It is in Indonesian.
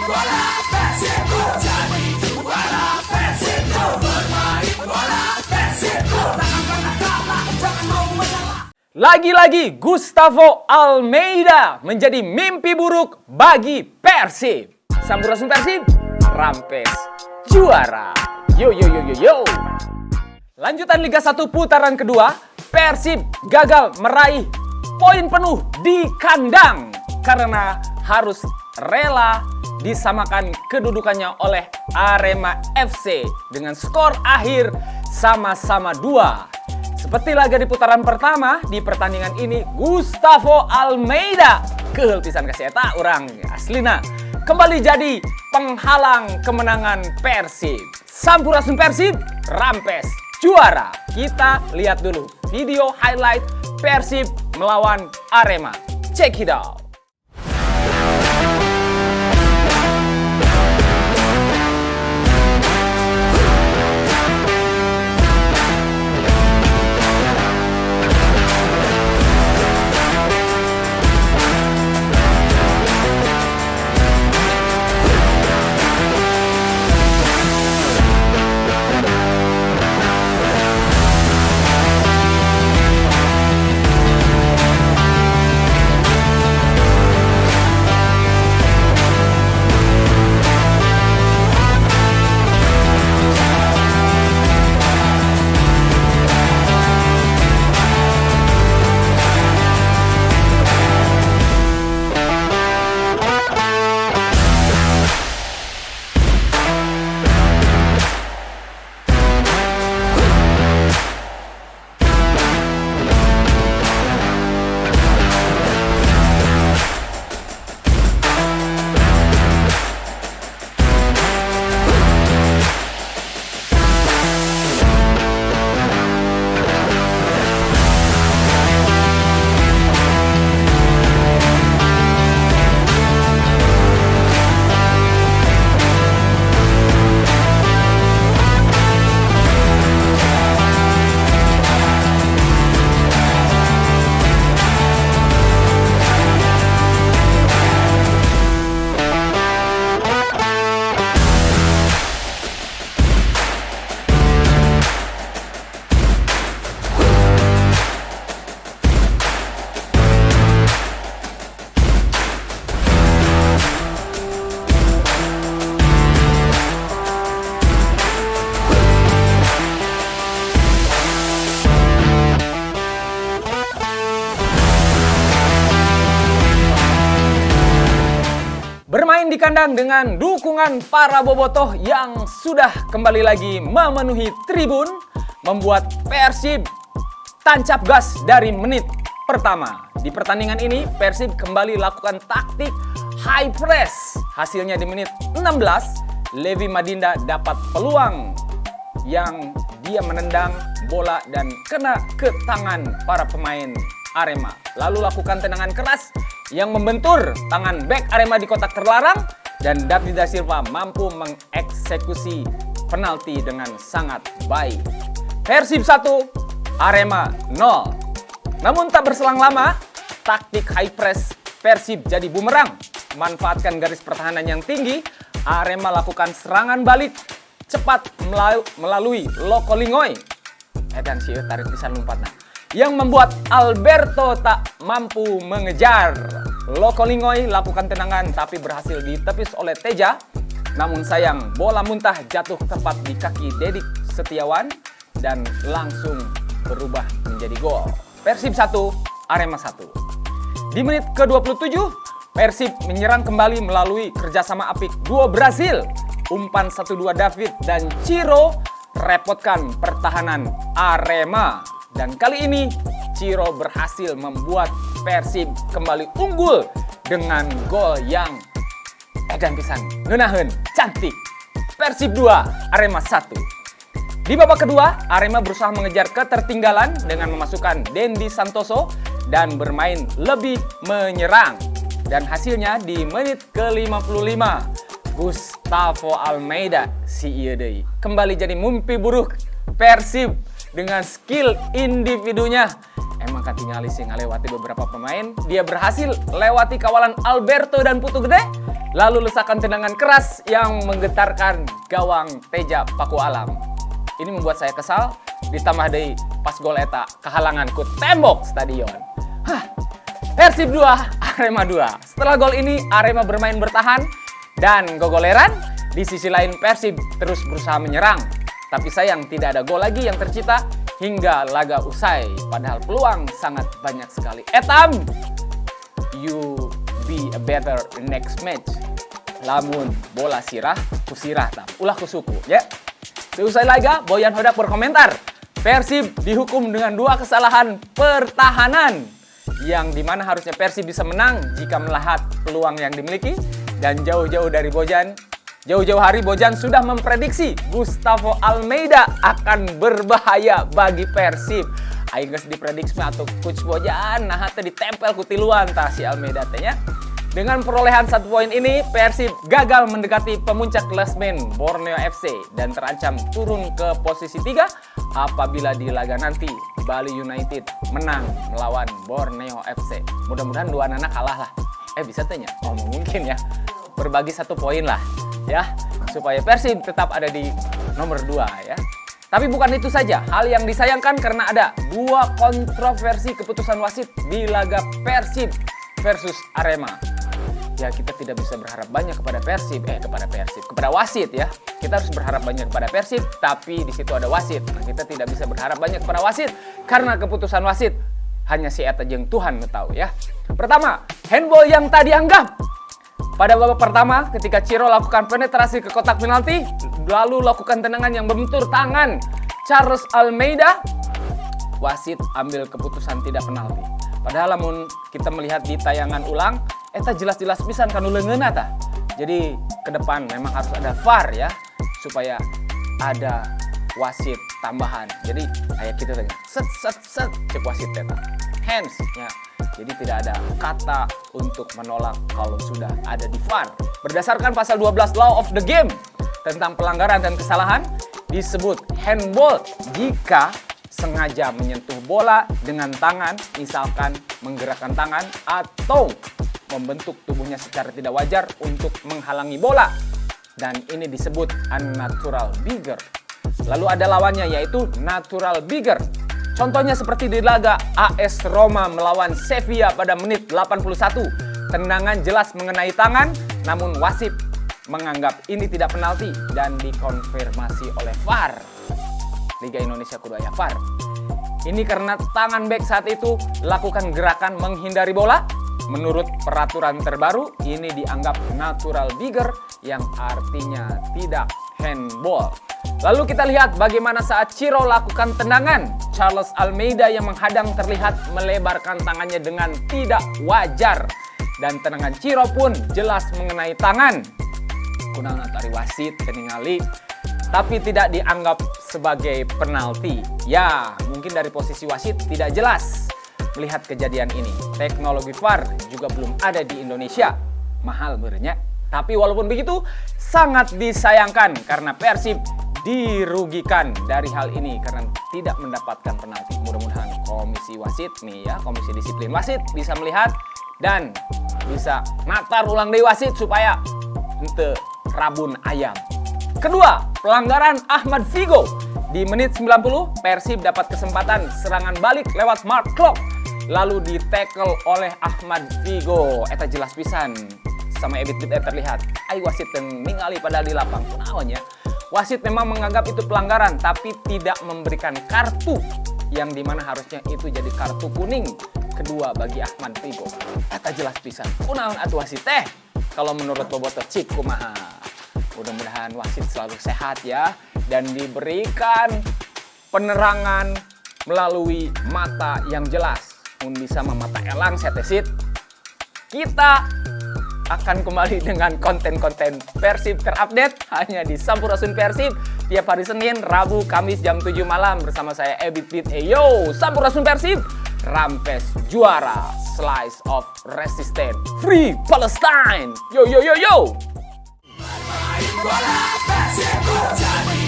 bola Persibku, jadi juara Persibku, bermain bola Persibku, takkan pernah kalah, jangan mau mengalah. Lagi-lagi Gustavo Almeida menjadi mimpi buruk bagi Persib. Sampurasun Persib, rampes juara. Yo yo yo yo yo. Lanjutan Liga 1 putaran kedua, Persib gagal meraih poin penuh di kandang karena harus rela disamakan kedudukannya oleh Arema FC dengan skor akhir sama-sama 2. Seperti laga di putaran pertama, di pertandingan ini Gustavo Almeida keul pisan kasih eta urang aslina kembali jadi penghalang kemenangan Persib. Sampurasun Persib, rampes juara. Kita lihat dulu video highlight Persib melawan Arema. Check it out. Bermain di kandang dengan dukungan para bobotoh yang sudah kembali lagi memenuhi tribun, membuat Persib tancap gas dari menit pertama. Di pertandingan ini Persib kembali lakukan taktik high press. Hasilnya di menit 16, Levi Madinda dapat peluang yang dia menendang bola dan kena ke tangan para pemain Arema. Lalu lakukan tendangan keras yang membentur tangan bek Arema di kotak terlarang dan David da Silva mampu mengeksekusi penalti dengan sangat baik. Persib 1, Arema 0. Namun tak berselang lama, taktik high press Persib jadi bumerang. Manfaatkan garis pertahanan yang tinggi, Arema lakukan serangan balik cepat melalui Loko Lingoy. Dan si tarik pisan lompatna yang membuat Alberto tak mampu mengejar. Loko Lingoy lakukan tendangan tapi berhasil ditepis oleh Teja. Namun sayang, bola muntah jatuh tepat di kaki Dedik Setiawan dan langsung berubah menjadi gol. Persib 1, Arema 1. Di menit ke-27, Persib menyerang kembali melalui kerjasama apik duo Brazil. Umpan 1-2 David dan Ciro repotkan pertahanan Arema. Dan kali ini Ciro berhasil membuat Persib kembali unggul dengan gol yang edan pisan ngeunaheun cantik. Persib 2, Arema 1. Di babak kedua, Arema berusaha mengejar ketertinggalan dengan memasukkan Dendi Santoso dan bermain lebih menyerang. Dan hasilnya di menit ke-55, Gustavo Almeida si ieu deui kembali jadi mimpi buruk Persib dengan skill individunya. Emang katingali sih ngalewati beberapa pemain, dia berhasil lewati kawalan Alberto dan Putu Gede, lalu lesakan tendangan keras yang menggetarkan gawang Teja Paku Alam. Ini membuat saya kesal, ditambah dari pas gol eta kehalangan ku tembok stadion. Persib 2, Arema 2. Setelah gol ini Arema bermain bertahan dan gogoleran. Di sisi lain Persib terus berusaha menyerang. Tapi sayang tidak ada gol lagi yang tercipta hingga laga usai. Padahal peluang sangat banyak sekali. Etam, you be a better next match. Lamun bola sirah, kusirah tam. Ulah kusuku, ya. Seusai laga, Boyan Hodak berkomentar, Persib dihukum dengan 2 kesalahan pertahanan, yang dimana harusnya Persib bisa menang jika melihat peluang yang dimiliki. Dan jauh-jauh hari Bojan sudah memprediksi Gustavo Almeida akan berbahaya bagi Persib. Aing geus diprediksi atau coach Bojan nah teh ditempel ku tiluan tah si Almeida teh nya. Dengan perolehan 1 poin ini, Persib gagal mendekati pemuncak klasemen Borneo FC dan terancam turun ke posisi 3 apabila di laga nanti Bali United menang melawan Borneo FC. Mudah-mudahan 2 anak kalah lah. Bisa tanya? Oh mungkin ya. Berbagi 1 poin lah ya, supaya Persib tetap ada di nomor 2 ya. Tapi bukan itu saja, hal yang disayangkan karena ada 2 kontroversi keputusan wasit di laga Persib versus Arema. Ya kita tidak bisa berharap banyak kepada kepada wasit ya. Kita harus berharap banyak kepada Persib, tapi di situ ada wasit. Nah, kita tidak bisa berharap banyak kepada wasit karena keputusan wasit hanya si eta jeung Tuhan tahu ya. Pertama, handball yang tadi anggap. Pada babak pertama, ketika Ciro lakukan penetrasi ke kotak penalti, lalu lakukan tendangan yang membentur tangan Charles Almeida, wasit ambil keputusan tidak penalti. Padahal namun kita melihat di tayangan ulang, eta jelas-jelas pisan kanu leungeunna tah. Jadi ke depan memang harus ada VAR ya, supaya ada wasit tambahan. Jadi kayak kita tanya, set cek wasit eta. Hands ya. Jadi tidak ada kata untuk menolak kalau sudah ada di VAR. Berdasarkan pasal 12 Law of the Game tentang pelanggaran dan kesalahan, disebut handball jika sengaja menyentuh bola dengan tangan, misalkan menggerakkan tangan atau membentuk tubuhnya secara tidak wajar untuk menghalangi bola. Dan ini disebut unnatural bigger. Lalu ada lawannya yaitu natural bigger. Contohnya seperti di laga AS Roma melawan Sevilla pada menit 81. Tendangan jelas mengenai tangan, namun wasit menganggap ini tidak penalti dan dikonfirmasi oleh VAR. Liga Indonesia kudu aya VAR. Ini karena tangan bek saat itu lakukan gerakan menghindari bola. Menurut peraturan terbaru, ini dianggap natural bigger yang artinya tidak handball. Lalu kita lihat bagaimana saat Ciro lakukan tendangan. Charles Almeida yang menghadang terlihat melebarkan tangannya dengan tidak wajar. Dan tendangan Ciro pun jelas mengenai tangan. Kunaon tari wasit keningali, tapi tidak dianggap sebagai penalti. Ya, mungkin dari posisi wasit tidak jelas melihat kejadian ini. Teknologi VAR juga belum ada di Indonesia. Mahal berenya. Tapi walaupun begitu, sangat disayangkan karena Persib dirugikan dari hal ini karena tidak mendapatkan penalti. Mudah-mudahan komisi wasit nih ya, komisi disiplin wasit bisa melihat dan bisa natar ulang deui wasit supaya henteu rabun ayam. Kedua, pelanggaran Ahmad Figo. Di menit 90, Persib dapat kesempatan serangan balik lewat Mark Klok. Lalu di-tackle oleh Ahmad Figo. Eta jelas pisan sama ebit-bit terlihat. Ai wasit teu ningali padahal di lapang. Kunaon nya? Wasit memang menganggap itu pelanggaran tapi tidak memberikan kartu yang dimana harusnya itu jadi kartu kuning kedua bagi Ahmad Figo. Eta jelas pisan. Kunaon atuh wasit teh? Kalau menurut bobotoh cik kumaha? Mudah-mudahan wasit selalu sehat ya dan diberikan penerangan melalui mata yang jelas. Mun bisa mata elang setesit. Kita akan kembali dengan konten-konten Persib terupdate hanya di Sampurasun Persib tiap hari Senin, Rabu, Kamis jam 7 malam bersama saya Ebit Bit. Yo, Sampurasun Persib, Rampes juara, slice of resistance, free Palestine. Yo yo yo yo. Bermain bola Persib jadi